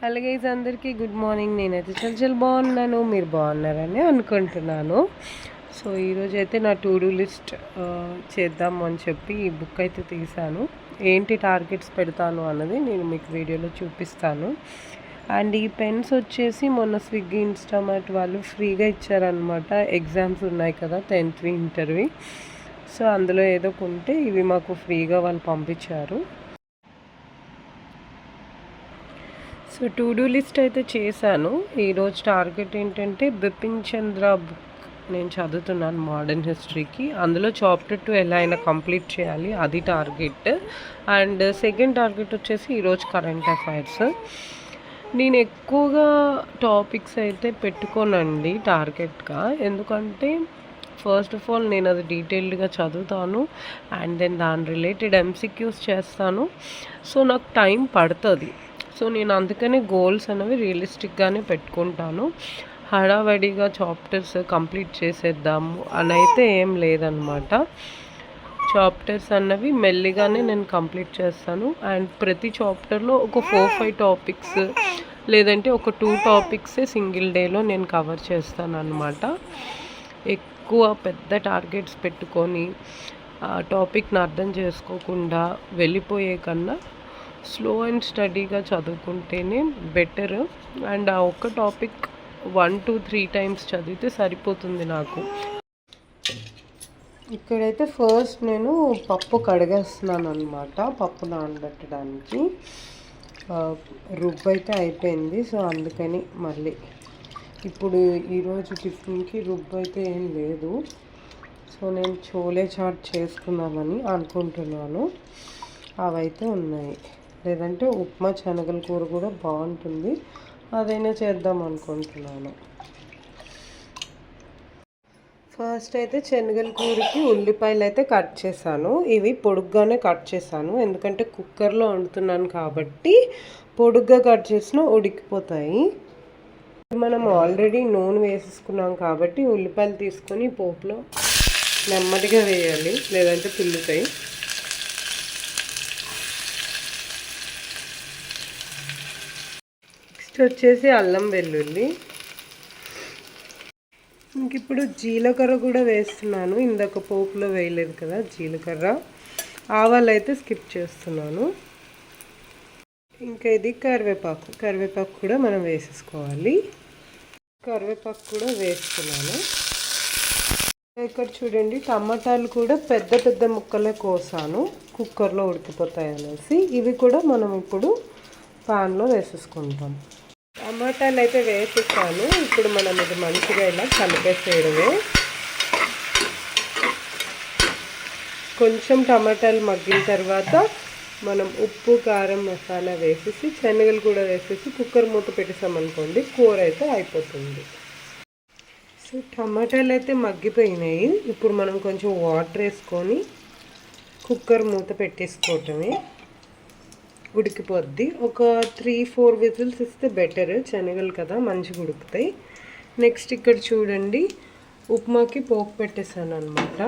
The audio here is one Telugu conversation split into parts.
హలో గైస్, అందరికీ గుడ్ మార్నింగ్. నేనైతే చాలా బాగున్నాను, మీరు బాగున్నారని అనుకుంటున్నాను. సో ఈరోజు అయితే నా టు డూ లిస్ట్ చేద్దాము అని చెప్పి ఈ బుక్ అయితే తీసాను. ఏంటి టార్గెట్స్ పెడతాను అన్నది నేను మీకు వీడియోలో చూపిస్తాను. అండ్ ఈ పెన్స్ వచ్చేసి మొన్న స్విగ్గీ ఇన్స్టామార్ట్ వాళ్ళు ఫ్రీగా ఇచ్చారనమాట. ఎగ్జామ్స్ ఉన్నాయి కదా, 10th ఇంటర్వి. సో అందులో ఏదో కొంటే ఇవి మాకు ఫ్రీగా వాళ్ళు పంపించారు. సో టు డూ లిస్ట్ అయితే చేశాను. ఈరోజు టార్గెట్ ఏంటంటే బిపిన్ చంద్ర బుక్ నేను చదువుతున్నాను మోడర్న్ హిస్టరీకి. అందులో చాప్టర్ 2 ఎలా అయినా కంప్లీట్ చేయాలి, అది టార్గెట్. అండ్ సెకండ్ టార్గెట్ వచ్చేసి ఈరోజు కరెంట్ అఫైర్స్. నేను ఎక్కువగా టాపిక్స్ అయితే పెట్టుకోనండి టార్గెట్గా, ఎందుకంటే ఫస్ట్ ఆఫ్ ఆల్ నేను అది డీటెయిల్డ్గా చదువుతాను అండ్ దెన్ దాని రిలేటెడ్ ఎంసీక్యూస్ చేస్తాను. సో నాకు టైం పడుతుంది. సో నేను అందుకనే గోల్స్ అనేవి రియలిస్టిక్గానే పెట్టుకుంటాను. హడావడిగా చాప్టర్స్ కంప్లీట్ చేసేద్దాము అని అయితే ఏం లేదనమాట. చాప్టర్స్ అన్నవి మెల్లిగానే నేను కంప్లీట్ చేస్తాను. అండ్ ప్రతి చాప్టర్లో ఒక 4-5 టాపిక్స్ లేదంటే ఒక 2 టాపిక్సే సింగిల్ డేలో నేను కవర్ చేస్తాను అనమాట. ఎక్కువ పెద్ద టార్గెట్స్ పెట్టుకొని టాపిక్ని అర్థం చేసుకోకుండా వెళ్ళిపోయే కన్నా స్లో అండ్ స్టడీగా చదువుకుంటేనే బెటర్. అండ్ ఆ ఒక్క టాపిక్ 1 to 3 టైమ్స్ చదివితే సరిపోతుంది నాకు. ఇక్కడైతే ఫస్ట్ నేను పప్పు కడిగేస్తున్నాను అనమాట, పప్పు నానబెట్టడానికి. రుబ్బు అయితే అయిపోయింది, సో అందుకని మళ్ళీ ఇప్పుడు ఈరోజు టిఫిన్కి రుబ్బు అయితే ఏం లేదు. సో నేను చోలే చాట్ చేసుకుందామని అనుకుంటున్నాను. అవైతే ఉన్నాయి. లేదంటే ఉప్మా శనగల కూర కూడా బాగుంటుంది, అదైనా చేద్దాం అనుకుంటున్నాను. ఫస్ట్ అయితే శనగల కూరకి ఉల్లిపాయలు అయితే కట్ చేశాను. ఇవి పొడుగ్గానే కట్ చేశాను, ఎందుకంటే కుక్కర్లో వండుతున్నాను కాబట్టి పొడుగ్గా కట్ చేసినా ఉడికిపోతాయి. మనం ఆల్రెడీ నూనె వేసేసుకున్నాం కాబట్టి ఉల్లిపాయలు తీసుకొని పోపులో నెమ్మదిగా వేయాలి, లేదంటే పిల్లుతాయి. నెక్స్ట్ వచ్చేసి అల్లం వెల్లుల్లి. ఇంక ఇప్పుడు జీలకర్ర కూడా వేస్తున్నాను. ఇందాక పోపులో వేయలేదు కదా జీలకర్ర. ఆవాలు అయితే స్కిప్ చేస్తున్నాను. ఇంకా ఇది కరివేపాకు కూడా మనం వేసేసుకోవాలి. కరివేపాకు కూడా వేస్తున్నాను. ఇక్కడ చూడండి, టమాటాలు కూడా పెద్ద పెద్ద ముక్కలే కోసాను, కుక్కర్లో ఉడికిపోతాయి అనేసి. ఇవి కూడా మనం ఇప్పుడు పాన్లో వేసేసుకుంటాం. టమాటాలు అయితే వేసేసాను. ఇప్పుడు మనం ఇది మంచిగా ఇలా కలిపేసేయడమే. కొంచెం టమాటాలు మగ్గిన తర్వాత మనం ఉప్పు, కారం, మసాలా వేసేసి శనగలు కూడా వేసేసి కుక్కర్ మూత పెట్టేసామనుకోండి, కూర అయితే అయిపోతుంది. సో టమాటాలు అయితే మగ్గిపోయినాయి. ఇప్పుడు మనం కొంచెం వాటర్ వేసుకొని కుక్కర్ మూత పెట్టేసుకోవటమే, ఉడికిపోద్ది. ఒక 3-4 విజిల్స్ ఇస్తే బెటర్, శనగలు కదా మంచిగా ఉడుకుతాయి. నెక్స్ట్ ఇక్కడ చూడండి, ఉప్మాకి పోపు పెట్టేసాను అనమాట.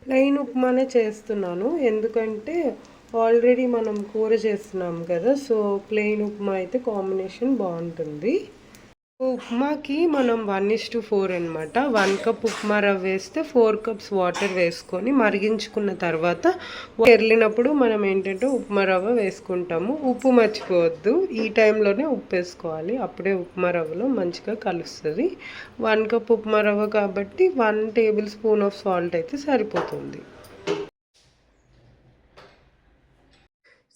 ప్లెయిన్ ఉప్మానే చేస్తున్నాను, ఎందుకంటే ఆల్రెడీ మనం కూర చేస్తున్నాం కదా. సో ప్లెయిన్ ఉప్మా అయితే కాంబినేషన్ బాగుంటుంది. ఉప్మాకి మనం 1:4 అనమాట. 1 కప్ ఉప్మా రవ్వ వేస్తే 4 కప్స్ వాటర్ వేసుకొని మరిగించుకున్న తర్వాత ఎర్లినప్పుడు మనం ఏంటంటే ఉప్మా రవ్వ వేసుకుంటాము. ఉప్పు మర్చిపోవద్దు, ఈ టైంలోనే ఉప్పు వేసుకోవాలి, అప్పుడే ఉప్మా రవ్వలో మంచిగా కలుస్తుంది. 1 కప్ ఉప్మా రవ్వ కాబట్టి 1 టేబుల్ స్పూన్ ఆఫ్ సాల్ట్ అయితే సరిపోతుంది.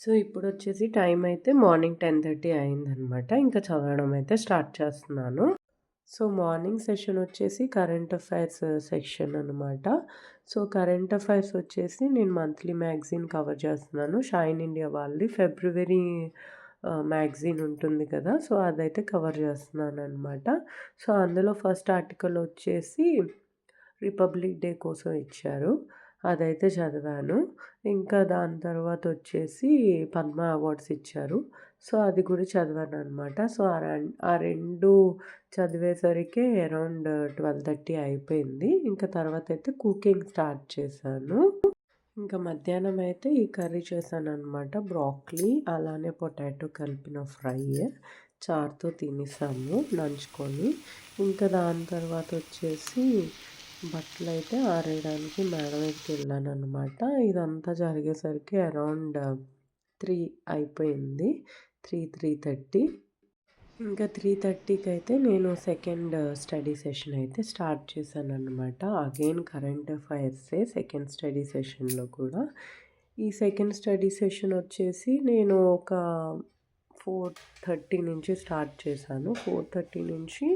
సో ఇప్పుడు వచ్చేసి టైం అయితే మార్నింగ్ 10:30 అయిందనమాట. ఇంకా చదవడం అయితే స్టార్ట్ చేస్తున్నాను. సో మార్నింగ్ సెషన్ వచ్చేసి కరెంట్ అఫైర్స్ సెక్షన్ అనమాట. సో కరెంట్ అఫైర్స్ వచ్చేసి నేను మంత్లీ మ్యాగజైన్ కవర్ చేస్తున్నాను. షైన్ ఇండియా వాళ్ళది ఫిబ్రవరి మ్యాగజైన్ ఉంటుంది కదా, సో అదైతే కవర్ చేస్తున్నాను అనమాట. సో అందులో ఫస్ట్ ఆర్టికల్ వచ్చేసి రిపబ్లిక్ డే కోసం ఇచ్చారు, అదైతే చదివాను. ఇంకా దాని తర్వాత వచ్చేసి పద్మ అవార్డ్స్ ఇచ్చారు, సో అది కూడా చదివాను అనమాట. సో ఆ రెండు చదివేసరికి అరౌండ్ 12:30 అయిపోయింది. ఇంకా తర్వాత అయితే కుకింగ్ స్టార్ట్ చేశాను. ఇంకా మధ్యాహ్నం అయితే ఈ కర్రీ చేశాననమాట. బ్రాక్లీ అలానే పొటాటో కలిపిన ఫ్రై చారుతో తినేసాము నంచుకొని. ఇంకా దాని తర్వాత వచ్చేసి బట్టలైతే ఆరేయడానికి మేడ మీదకి వెళ్ళాననమాట. ఇదంతా జరిగేసరికి అరౌండ్ 3 అయిపోయింది. 3:30. ఇంకా 3:30కి అయితే నేను సెకండ్ స్టడీ సెషన్ అయితే స్టార్ట్ చేశానన్నమాట. అగైన్ కరెంట్ అఫైర్సే సెకండ్ స్టడీ సెషన్‌లో కూడా. ఈ సెకండ్ స్టడీ సెషన్ వచ్చేసి నేను ఒక 4:30 నుంచి స్టార్ట్ చేశాను. 4:30 నుంచి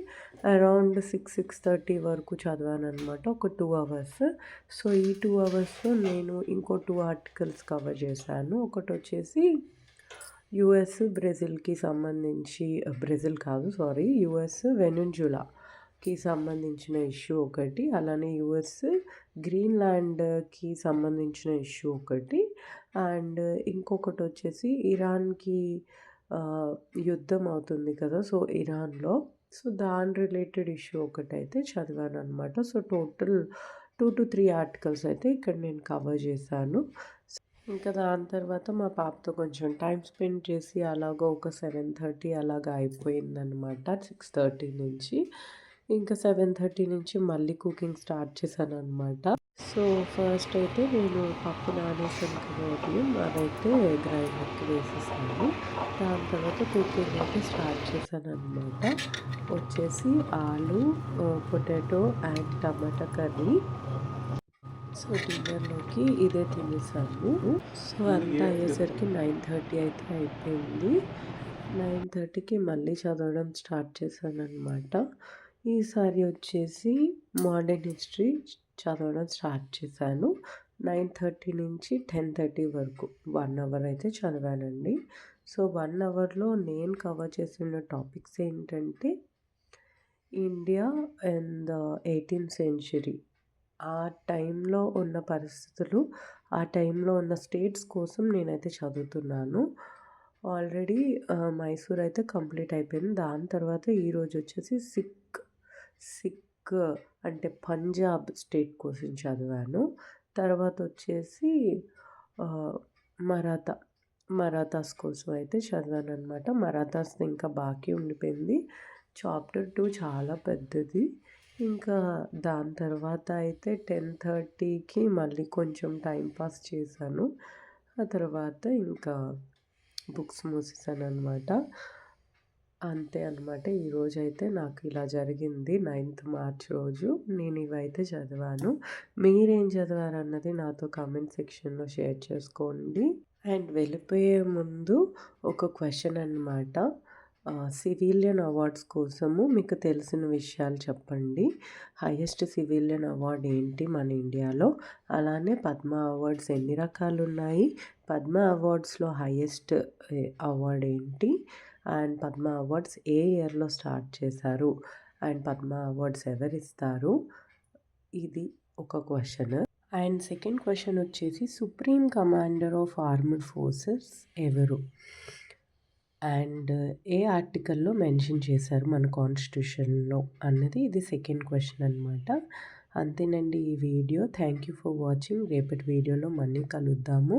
అరౌండ్ 6:30 వరకు చదివాననమాట. ఒక 2 అవర్స్. సో, ఈ 2 అవర్స్‌లో నేను ఇంకో 2 ఆర్టికల్స్ కవర్ చేశాను. ఒకటొచ్చేసి యూఎస్, బ్రెజిల్‌కి సంబంధించి బ్రెజిల్ కాదు సారీ యూఎస్, వెనెజులాకి సంబంధించిన ఇష్యూ ఒకటి. అలానే యూఎస్, గ్రీన్‌లాండ్‌కి సంబంధించిన ఇష్యూ ఒకటి. అండ్ ఇంకొకటొచ్చేసి ఇరాన్‌కి యుద్ధం అవుతుంది కదా! సో, ఇరాన్‌లో. సో, దాని రిలేటెడ్ ఇష్యూ ఒకటైతే చదివాననమాట. సో, టోటల్ 2-3 ఆర్టికల్స్ అయితే ఇక్కడ నేను కవర్ చేశాను. ఇంకా దాని తర్వాత మా పాపతో కొంచెం టైం స్పెండ్ చేసి అలాగా ఒక 7:30 అలాగా అయిపోయిందనమాట. 6:30 నుంచి. ఇంకా 7:30 నుంచి మళ్ళీ కుకింగ్ స్టార్ట్ చేశాననమాట. సో, ఫస్ట్ అయితే నేను పప్పు నానేసాను కదా ఉదయం, అదైతే గ్రైండర్‌కి వేసేసాను. దాని తర్వాత కుకింగ్ అయితే స్టార్ట్ చేశాననమాట. వచ్చేసి ఆలు, potato and tomato curry. So, డిన్నర్‌లోకి ఇదే తినేసాము. సో, అంతా అయ్యేసరికి 9:30 అయితే అయిపోయింది. 9:30కి మళ్ళీ చదవడం స్టార్ట్ చేశాననమాట. ఈసారి వచ్చేసి మోడర్న్ హిస్టరీ చదవడం స్టార్ట్ చేశాను. 9:30 నుంచి 10:30 వరకు 1 అవర్ అయితే చదివానండి. సో, 1 అవర్‌లో నేను కవర్ చేసిన టాపిక్స్ ఏంటంటే India in the 18th century. ఆ టైంలో ఉన్న పరిస్థితులు, ఆ టైంలో ఉన్న స్టేట్స్ కోసం నేనైతే చదువుతున్నాను. ఆల్రెడీ మైసూర్ అయితే కంప్లీట్ అయిపోయింది. దాని తర్వాత ఈరోజు వచ్చేసి సిక్ అంటే పంజాబ్ స్టేట్ కోసం చదివాను. తర్వాత వచ్చేసి మరాఠాస్ కోసం అయితే చదివాననమాట. మరాఠాస్ ఇంకా బాకీ ఉండిపోయింది. చాప్టర్ 2 చాలా పెద్దది. ఇంకా దాని తర్వాత అయితే 10:30కి మళ్ళీ కొంచెం టైం పాస్ చేశాను. ఆ తర్వాత ఇంకా బుక్స్ మూసేసాననమాట. అంతే అనమాట. ఈరోజైతే నాకు ఇలా జరిగింది 9th మార్చ్ రోజు. నేను ఇవైతే చదివాను. మీరేం చదివారన్నది నాతో కామెంట్ సెక్షన్‌లో షేర్ చేసుకోండి. అండ్ వెళ్ళిపోయే ముందు ఒక క్వెషన్ అనమాట. సివిలియన్ అవార్డ్స్ కోసము మీకు తెలిసిన విషయాలు చెప్పండి. హైయెస్ట్ సివిలియన్ అవార్డ్ ఏంటి మన ఇండియాలో? అలానే పద్మ అవార్డ్స్ ఎన్ని రకాలు ఉన్నాయి? పద్మ అవార్డ్స్‌లో హైయెస్ట్ అవార్డ్ ఏంటి? అండ్ పద్మ అవార్డ్స్ ఏ ఇయర్‌లో స్టార్ట్ చేశారు? అండ్ పద్మ అవార్డ్స్ ఎవరిస్తారు? ఇది ఒక క్వెషన్. అండ్ సెకండ్ క్వెషన్ వచ్చేసి supreme commander of armed forces ఎవరు? అండ్ ఏ ఆర్టికల్‌లో మెన్షన్ చేశారు మన కాన్స్టిట్యూషన్‌లో అన్నది ఇది సెకండ్ క్వెషన్ అనమాట. అంతేనండి ఈ video. Thank you for watching. రేపటి వీడియోలో మళ్ళీ కలుద్దాము.